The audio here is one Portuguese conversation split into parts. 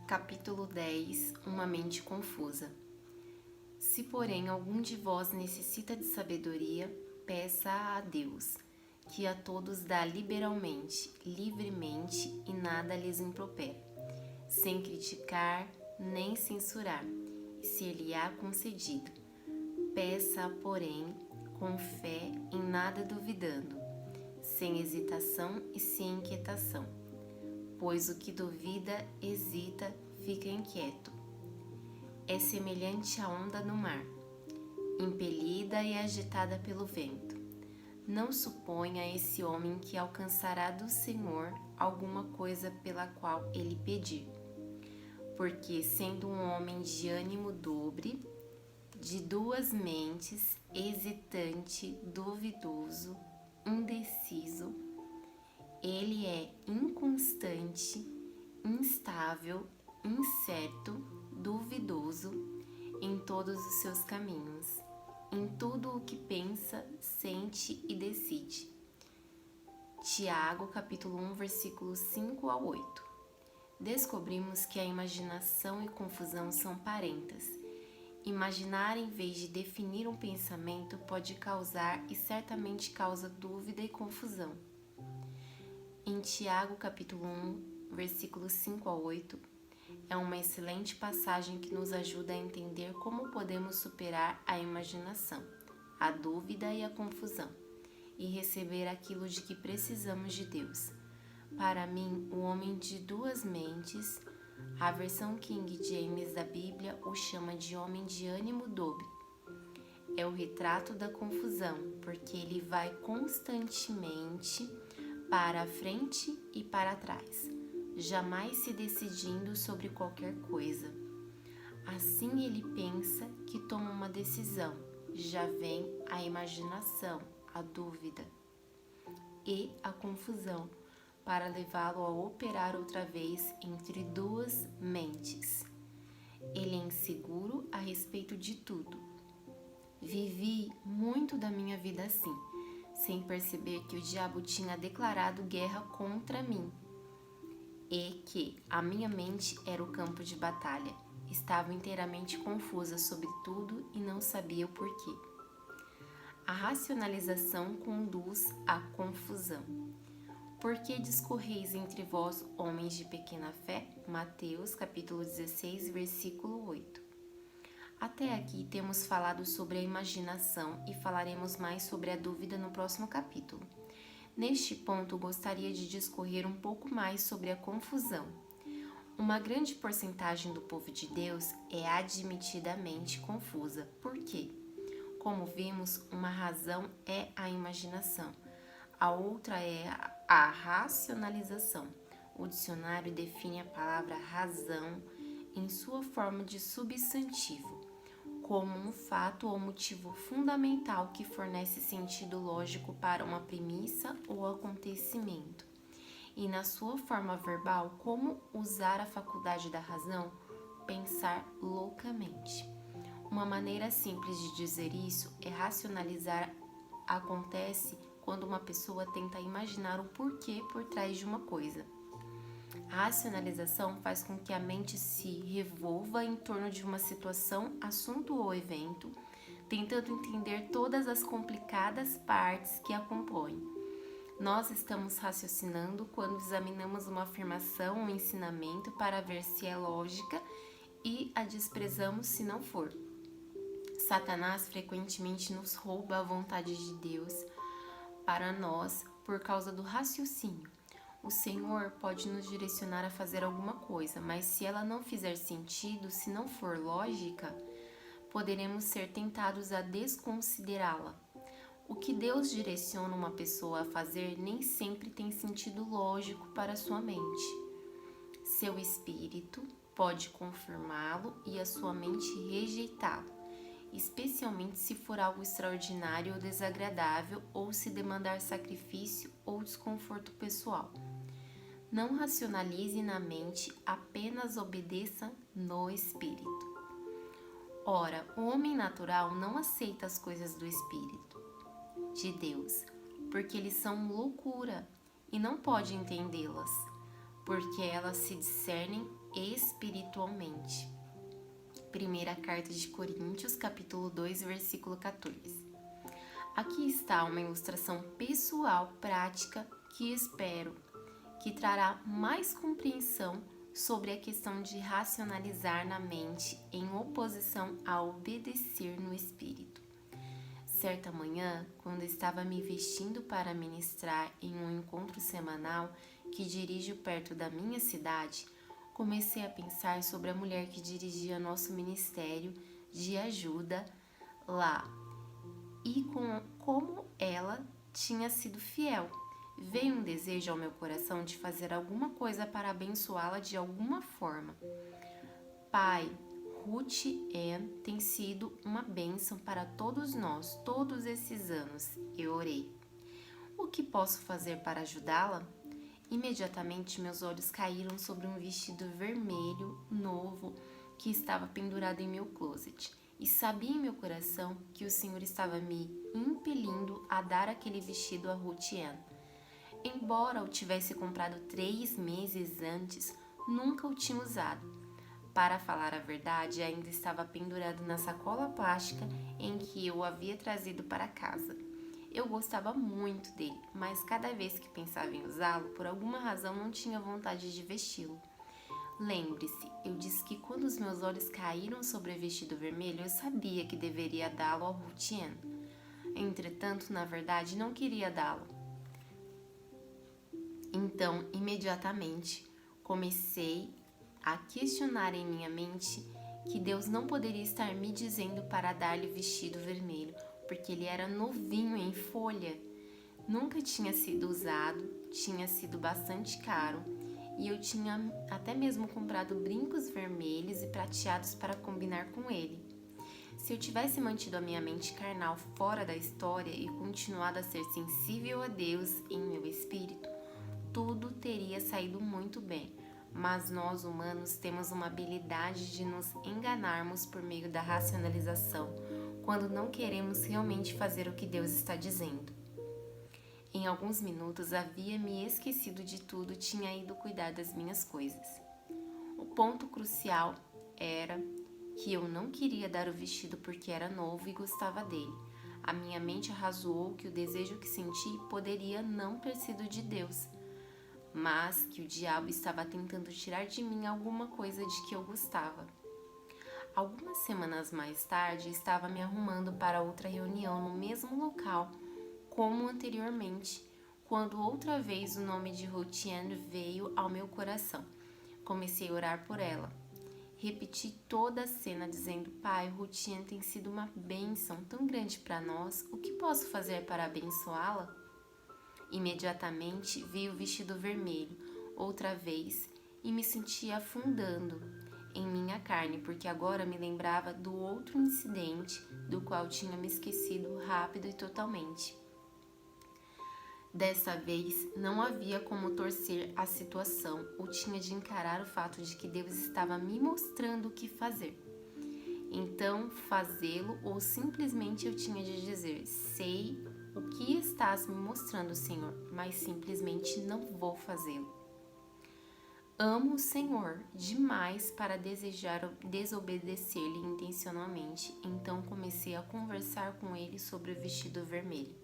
Capítulo 10 Uma mente confusa. Se, porém, algum de vós necessita de sabedoria, peça a Deus, que a todos dá liberalmente, livremente e nada lhes impropera, sem criticar nem censurar, e se-lhe há concedido. Peça, porém, com fé, em nada duvidando, sem hesitação e sem inquietação. Pois o que duvida, hesita, fica inquieto. É semelhante à onda no mar, impelida e agitada pelo vento. Não suponha esse homem que alcançará do Senhor alguma coisa pela qual ele pedir. Porque, sendo um homem de ânimo dobre, de duas mentes, hesitante, duvidoso, indeciso, ele é inconstante, instável, incerto, duvidoso em todos os seus caminhos, em tudo o que pensa, sente e decide. Tiago, capítulo 1, versículos 5 ao 8. Descobrimos que a imaginação e confusão são parentas. Imaginar em vez de definir um pensamento pode causar e certamente causa dúvida e confusão. Em Tiago, capítulo 1, versículos 5 a 8, é uma excelente passagem que nos ajuda a entender como podemos superar a imaginação, a dúvida e a confusão, e receber aquilo de que precisamos de Deus. Para mim, o homem de duas mentes, a versão King James da Bíblia o chama de homem de ânimo dobre. É o retrato da confusão, porque ele vai constantemente para a frente e para trás, jamais se decidindo sobre qualquer coisa. Assim ele pensa que toma uma decisão, já vem a imaginação, a dúvida e a confusão para levá-lo a operar outra vez entre duas mentes. Ele é inseguro a respeito de tudo. Vivi muito da minha vida assim, sem perceber que o diabo tinha declarado guerra contra mim e que a minha mente era o campo de batalha. Estava inteiramente confusa sobre tudo e não sabia o porquê. A racionalização conduz à confusão. Por que discorreis entre vós, homens de pequena fé? Mateus, capítulo 16, versículo 8. Até aqui temos falado sobre a imaginação e falaremos mais sobre a dúvida no próximo capítulo. Neste ponto, gostaria de discorrer um pouco mais sobre a confusão. Uma grande porcentagem do povo de Deus é admitidamente confusa. Por quê? Como vimos, uma razão é a imaginação, a outra é a racionalização. O dicionário define a palavra razão em sua forma de substantivo, como um fato ou motivo fundamental que fornece sentido lógico para uma premissa ou acontecimento. E na sua forma verbal, como usar a faculdade da razão, pensar loucamente. Uma maneira simples de dizer isso é racionalizar. Acontece quando uma pessoa tenta imaginar o porquê por trás de uma coisa. A racionalização faz com que a mente se revolva em torno de uma situação, assunto ou evento, tentando entender todas as complicadas partes que a compõem. Nós estamos raciocinando quando examinamos uma afirmação ou ensinamento para ver se é lógica e a desprezamos se não for. Satanás frequentemente nos rouba a vontade de Deus para nós por causa do raciocínio. O Senhor pode nos direcionar a fazer alguma coisa, mas se ela não fizer sentido, se não for lógica, poderemos ser tentados a desconsiderá-la. O que Deus direciona uma pessoa a fazer nem sempre tem sentido lógico para sua mente. Seu espírito pode confirmá-lo e a sua mente rejeitá-lo, especialmente se for algo extraordinário ou desagradável ou se demandar sacrifício ou desconforto pessoal. Não racionalize na mente, apenas obedeça no espírito. Ora, o homem natural não aceita as coisas do espírito de Deus, porque eles são loucura e não pode entendê-las, porque elas se discernem espiritualmente. espiritualmente. Primeira carta de Coríntios, capítulo 2, versículo 14. Aqui está uma ilustração pessoal, prática, que espero que trará mais compreensão sobre a questão de racionalizar na mente em oposição a obedecer no espírito. Certa manhã, quando estava me vestindo para ministrar em um encontro semanal que dirijo perto da minha cidade, comecei a pensar sobre a mulher que dirigia nosso ministério de ajuda lá e como ela tinha sido fiel. Veio um desejo ao meu coração de fazer alguma coisa para abençoá-la de alguma forma. Pai, Ruth Ann tem sido uma bênção para todos nós todos esses anos, eu orei. O que posso fazer para ajudá-la? Imediatamente meus olhos caíram sobre um vestido vermelho, novo, que estava pendurado em meu closet. E sabia em meu coração que o Senhor estava me impelindo a dar aquele vestido a Ruth Ann. Embora o tivesse comprado 3 meses antes, nunca o tinha usado. Para falar a verdade, ainda estava pendurado na sacola plástica em que eu o havia trazido para casa. Eu gostava muito dele, mas cada vez que pensava em usá-lo, por alguma razão não tinha vontade de vesti-lo. Lembre-se, eu disse que quando os meus olhos caíram sobre o vestido vermelho, eu sabia que deveria dá-lo ao Ruth Ann. Entretanto, na verdade, não queria dá-lo. Então, imediatamente, comecei a questionar em minha mente que Deus não poderia estar me dizendo para dar-lhe o vestido vermelho, porque ele era novinho em folha. Nunca tinha sido usado, tinha sido bastante caro e eu tinha até mesmo comprado brincos vermelhos e prateados para combinar com ele. Se eu tivesse mantido a minha mente carnal fora da história e continuado a ser sensível a Deus em meu espírito, tudo teria saído muito bem, mas nós humanos temos uma habilidade de nos enganarmos por meio da racionalização, quando não queremos realmente fazer o que Deus está dizendo. Em alguns minutos havia me esquecido de tudo, tinha ido cuidar das minhas coisas. O ponto crucial era que eu não queria dar o vestido porque era novo e gostava dele. A minha mente arrazoou que o desejo que senti poderia não ter sido de Deus, mas que o diabo estava tentando tirar de mim alguma coisa de que eu gostava. Algumas semanas mais tarde, estava me arrumando para outra reunião no mesmo local, como anteriormente, quando outra vez o nome de Ruth Ann veio ao meu coração. Comecei a orar por ela. Repeti toda a cena dizendo: Pai, Ruth Ann tem sido uma bênção tão grande para nós, o que posso fazer para abençoá-la? Imediatamente vi o vestido vermelho, outra vez, e me senti afundando em minha carne, porque agora me lembrava do outro incidente do qual tinha me esquecido rápido e totalmente. Dessa vez, não havia como torcer a situação, ou tinha de encarar o fato de que Deus estava me mostrando o que fazer. Então, fazê-lo, ou simplesmente eu tinha de dizer: sei o que estás me mostrando, Senhor, mas simplesmente não vou fazê-lo. Amo o Senhor demais para desejar desobedecer-lhe intencionalmente, então comecei a conversar com ele sobre o vestido vermelho.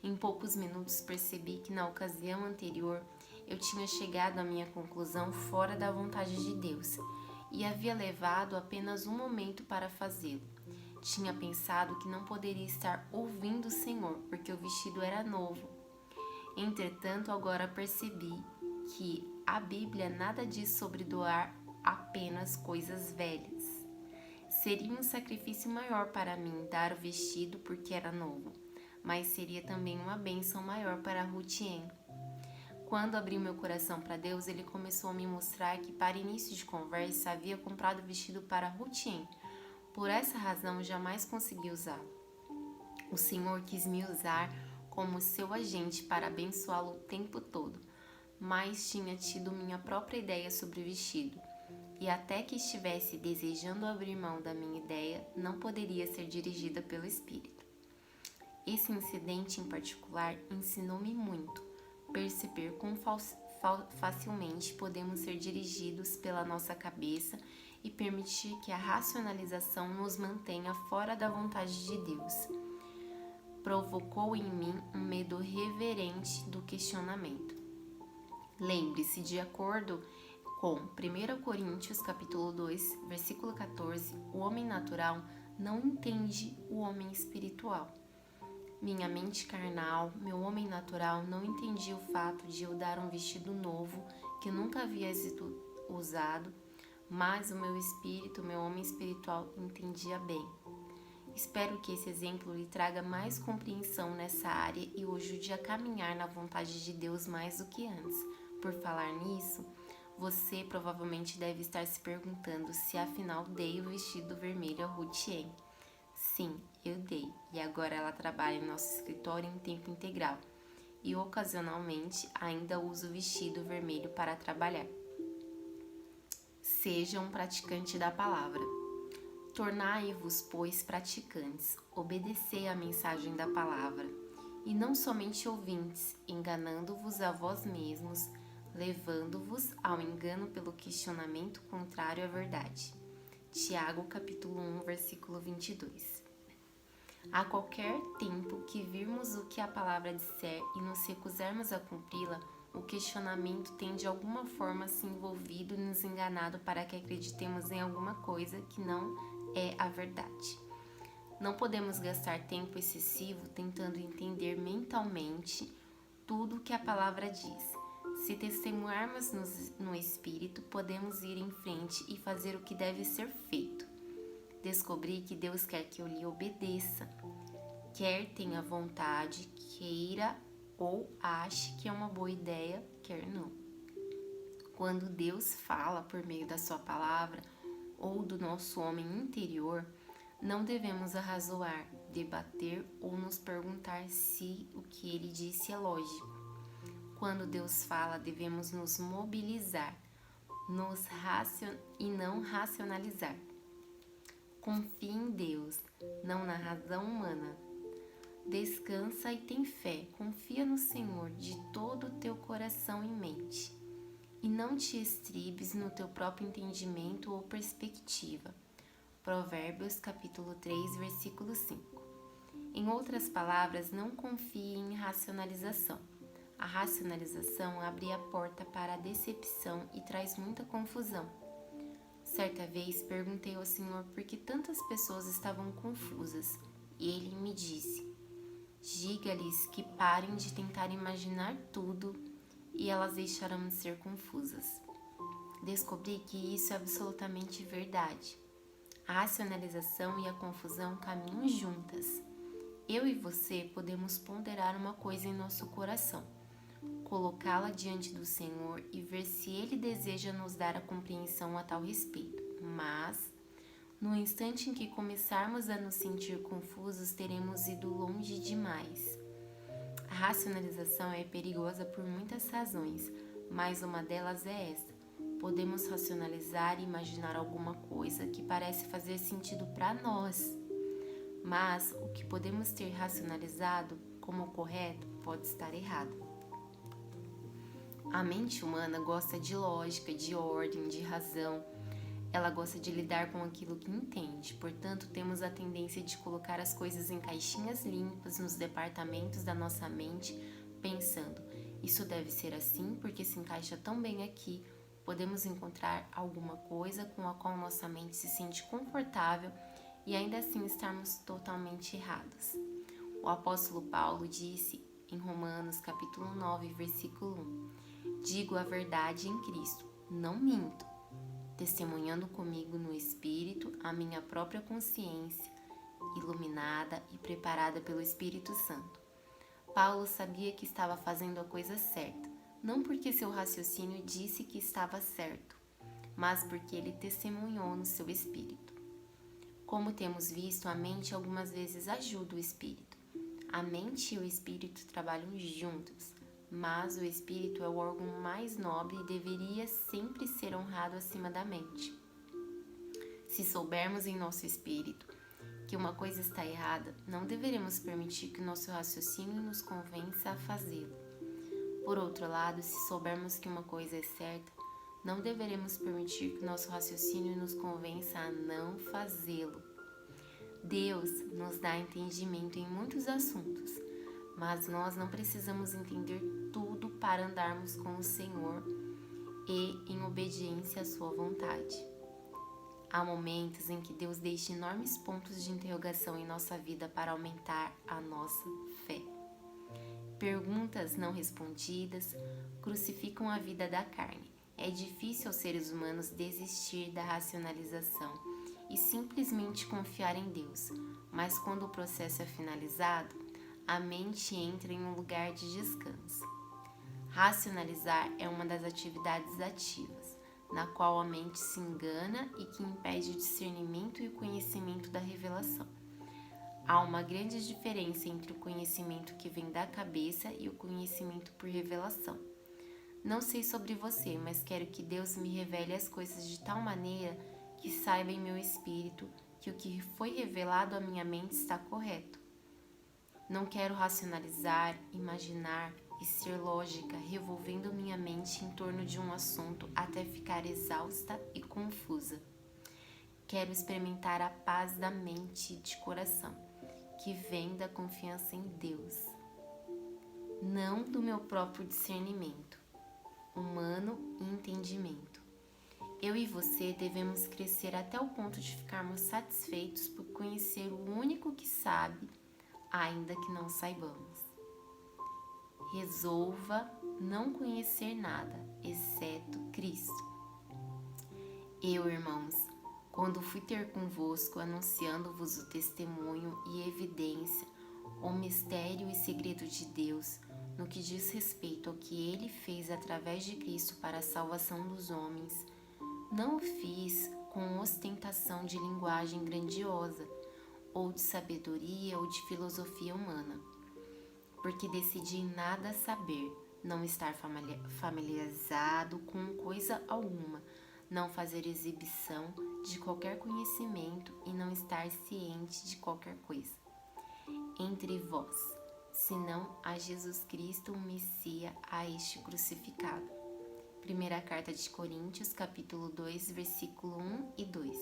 Em poucos minutos percebi que na ocasião anterior eu tinha chegado à minha conclusão fora da vontade de Deus e havia levado apenas um momento para fazê-lo. Tinha pensado que não poderia estar ouvindo o Senhor porque o vestido era novo. Entretanto, agora percebi que a Bíblia nada diz sobre doar apenas coisas velhas. Seria um sacrifício maior para mim dar o vestido porque era novo, mas seria também uma bênção maior para Ruth Ann. Quando abri meu coração para Deus, ele começou a me mostrar que, para início de conversa, havia comprado o vestido para Ruth Ann. Por essa razão, jamais consegui usá-lo. O Senhor quis me usar como seu agente para abençoá-lo o tempo todo, mas tinha tido minha própria ideia sobre o vestido, e até que estivesse desejando abrir mão da minha ideia, não poderia ser dirigida pelo Espírito. Esse incidente em particular ensinou-me muito, perceber quão facilmente podemos ser dirigidos pela nossa cabeça e permitir que a racionalização nos mantenha fora da vontade de Deus. Provocou em mim um medo reverente do questionamento. Lembre-se, de acordo com 1 Coríntios capítulo 2, versículo 14, o homem natural não entende o homem espiritual. Minha mente carnal, meu homem natural, não entendia o fato de eu dar um vestido novo que nunca havia sido usado, mas o meu espírito, meu homem espiritual, entendia bem. Espero que esse exemplo lhe traga mais compreensão nessa área e o ajude a caminhar na vontade de Deus mais do que antes. Por falar nisso, você provavelmente deve estar se perguntando se afinal dei o vestido vermelho a Ruth-Ann. Sim, eu dei, e agora ela trabalha em nosso escritório em tempo integral e ocasionalmente ainda usa o vestido vermelho para trabalhar. Seja um praticante da palavra. Tornai-vos, pois, praticantes, obedecei à mensagem da palavra, e não somente ouvintes, enganando-vos a vós mesmos, levando-vos ao engano pelo questionamento contrário à verdade. Tiago, capítulo 1, versículo 22. A qualquer tempo que virmos o que a palavra disser e nos recusarmos a cumpri-la, o questionamento tem de alguma forma se envolvido e nos enganado para que acreditemos em alguma coisa que não é a verdade. Não podemos gastar tempo excessivo tentando entender mentalmente tudo o que a palavra diz. Se testemunharmos no Espírito, podemos ir em frente e fazer o que deve ser feito. Descobri que Deus quer que eu lhe obedeça, quer tenha vontade, queira ou ache que é uma boa ideia, quer não. Quando Deus fala por meio da sua palavra ou do nosso homem interior, não devemos arrazoar, debater ou nos perguntar se o que ele disse é lógico. Quando Deus fala, devemos nos mobilizar e não racionalizar. Confie em Deus, não na razão humana. Descansa e tem fé, confia no Senhor de todo o teu coração e mente. E não te estribes no teu próprio entendimento ou perspectiva. Provérbios capítulo 3, versículo 5. Em outras palavras, não confie em racionalização. A racionalização abre a porta para a decepção e traz muita confusão. Certa vez perguntei ao Senhor por que tantas pessoas estavam confusas, e Ele me disse: diga-lhes que parem de tentar imaginar tudo e elas deixarão de ser confusas. Descobri que isso é absolutamente verdade. A racionalização e a confusão caminham juntas. Eu e você podemos ponderar uma coisa em nosso coração, colocá-la diante do Senhor e ver se Ele deseja nos dar a compreensão a tal respeito. Mas, no instante em que começarmos a nos sentir confusos, teremos ido longe demais. A racionalização é perigosa por muitas razões, mas uma delas é esta. Podemos racionalizar e imaginar alguma coisa que parece fazer sentido para nós, mas o que podemos ter racionalizado como correto pode estar errado. A mente humana gosta de lógica, de ordem, de razão. Ela gosta de lidar com aquilo que entende. Portanto, temos a tendência de colocar as coisas em caixinhas limpas nos departamentos da nossa mente, pensando, isso deve ser assim porque se encaixa tão bem aqui. Podemos encontrar alguma coisa com a qual nossa mente se sente confortável e ainda assim estarmos totalmente errados. O apóstolo Paulo disse em Romanos capítulo 9, versículo 1, digo a verdade em Cristo, não minto, testemunhando comigo no Espírito a minha própria consciência, iluminada e preparada pelo Espírito Santo. Paulo sabia que estava fazendo a coisa certa, não porque seu raciocínio disse que estava certo, mas porque ele testemunhou no seu espírito. Como temos visto, a mente algumas vezes ajuda o espírito. A mente e o espírito trabalham juntos, mas o espírito é o órgão mais nobre e deveria sempre ser honrado acima da mente. Se soubermos em nosso espírito que uma coisa está errada, não deveremos permitir que o nosso raciocínio nos convença a fazê-lo. Por outro lado, se soubermos que uma coisa é certa, não deveremos permitir que nosso raciocínio nos convença a não fazê-lo. Deus nos dá entendimento em muitos assuntos, mas nós não precisamos entender tudo para andarmos com o Senhor e em obediência à sua vontade. Há momentos em que Deus deixa enormes pontos de interrogação em nossa vida para aumentar a nossa fé. Perguntas não respondidas crucificam a vida da carne. É difícil aos seres humanos desistir da racionalização e simplesmente confiar em Deus, mas quando o processo é finalizado, a mente entra em um lugar de descanso. Racionalizar é uma das atividades ativas, na qual a mente se engana e que impede o discernimento e o conhecimento da revelação. Há uma grande diferença entre o conhecimento que vem da cabeça e o conhecimento por revelação. Não sei sobre você, mas quero que Deus me revele as coisas de tal maneira que saiba em meu espírito que o que foi revelado à minha mente está correto. Não quero racionalizar, imaginar e ser lógica, revolvendo minha mente em torno de um assunto até ficar exausta e confusa. Quero experimentar a paz da mente e de coração, que vem da confiança em Deus, não do meu próprio discernimento humano e entendimento. Eu e você devemos crescer até o ponto de ficarmos satisfeitos por conhecer o único que sabe, ainda que não saibamos. Resolva não conhecer nada, exceto Cristo. Eu, irmãos, quando fui ter convosco, anunciando-vos o testemunho e evidência, o mistério e segredo de Deus, no que diz respeito ao que Ele fez através de Cristo para a salvação dos homens, não o fiz com ostentação de linguagem grandiosa, ou de sabedoria ou de filosofia humana, porque decidi nada saber, não estar familiarizado com coisa alguma, não fazer exibição de qualquer conhecimento e não estar ciente de qualquer coisa entre vós, senão a Jesus Cristo, o Messias, a este crucificado. Primeira carta de Coríntios, capítulo 2, versículo 1 e 2.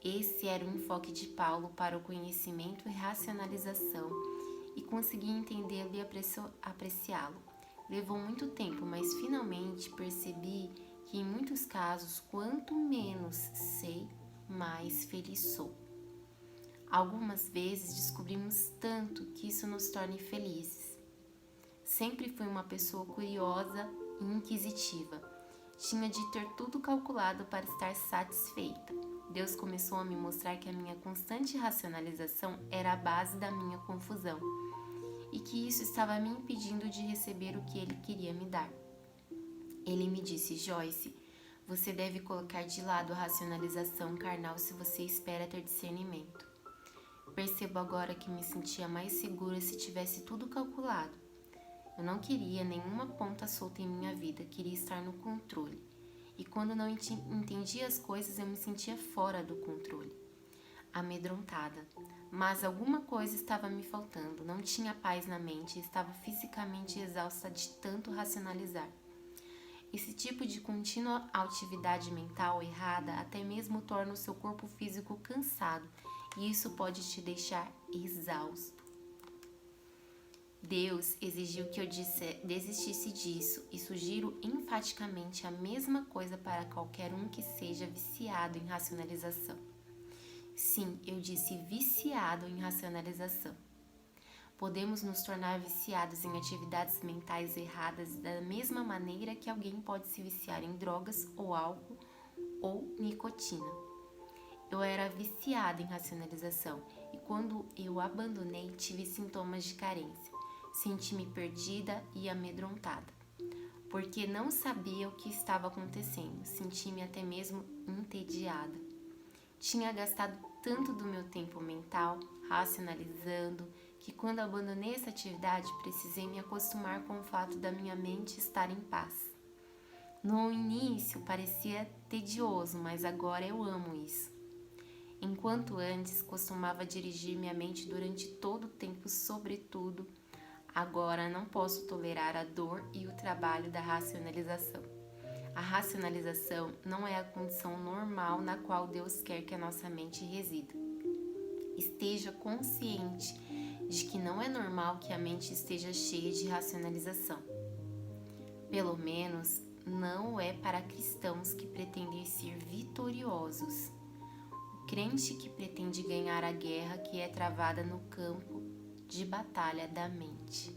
Esse era o enfoque de Paulo para o conhecimento e racionalização, e consegui entendê-lo e apreciá-lo. Levou muito tempo, mas finalmente percebi que em muitos casos, quanto menos sei, mais feliz sou. Algumas vezes descobrimos tanto que isso nos torna infelizes. Sempre fui uma pessoa curiosa e inquisitiva. Tinha de ter tudo calculado para estar satisfeita. Deus começou a me mostrar que a minha constante racionalização era a base da minha confusão e que isso estava me impedindo de receber o que Ele queria me dar. Ele me disse: Joyce, você deve colocar de lado a racionalização carnal se você espera ter discernimento. Percebo agora que me sentia mais segura se tivesse tudo calculado. Eu não queria nenhuma ponta solta em minha vida, queria estar no controle. E quando não entendia as coisas, eu me sentia fora do controle, amedrontada. Mas alguma coisa estava me faltando, não tinha paz na mente e estava fisicamente exausta de tanto racionalizar. Esse tipo de contínua atividade mental errada até mesmo torna o seu corpo físico cansado e isso pode te deixar exausto. Deus exigiu que eu desistisse disso e sugiro enfaticamente a mesma coisa para qualquer um que seja viciado em racionalização. Sim, eu disse viciado em racionalização. Podemos nos tornar viciados em atividades mentais erradas da mesma maneira que alguém pode se viciar em drogas ou álcool ou nicotina. Eu era viciada em racionalização e quando eu abandonei tive sintomas de carência. Senti-me perdida e amedrontada, porque não sabia o que estava acontecendo. Senti-me até mesmo entediada. Tinha gastado tanto do meu tempo mental racionalizando que quando abandonei essa atividade precisei me acostumar com o fato da minha mente estar em paz. No início parecia tedioso, mas agora eu amo isso. Enquanto antes costumava dirigir minha mente durante todo o tempo, sobretudo Agora não posso tolerar a dor e o trabalho da racionalização. A racionalização não é a condição normal na qual Deus quer que a nossa mente resida. Esteja consciente de que não é normal que a mente esteja cheia de racionalização. Pelo menos, não é para cristãos que pretendem ser vitoriosos. O crente que pretende ganhar a guerra que é travada no campo de batalha da mente.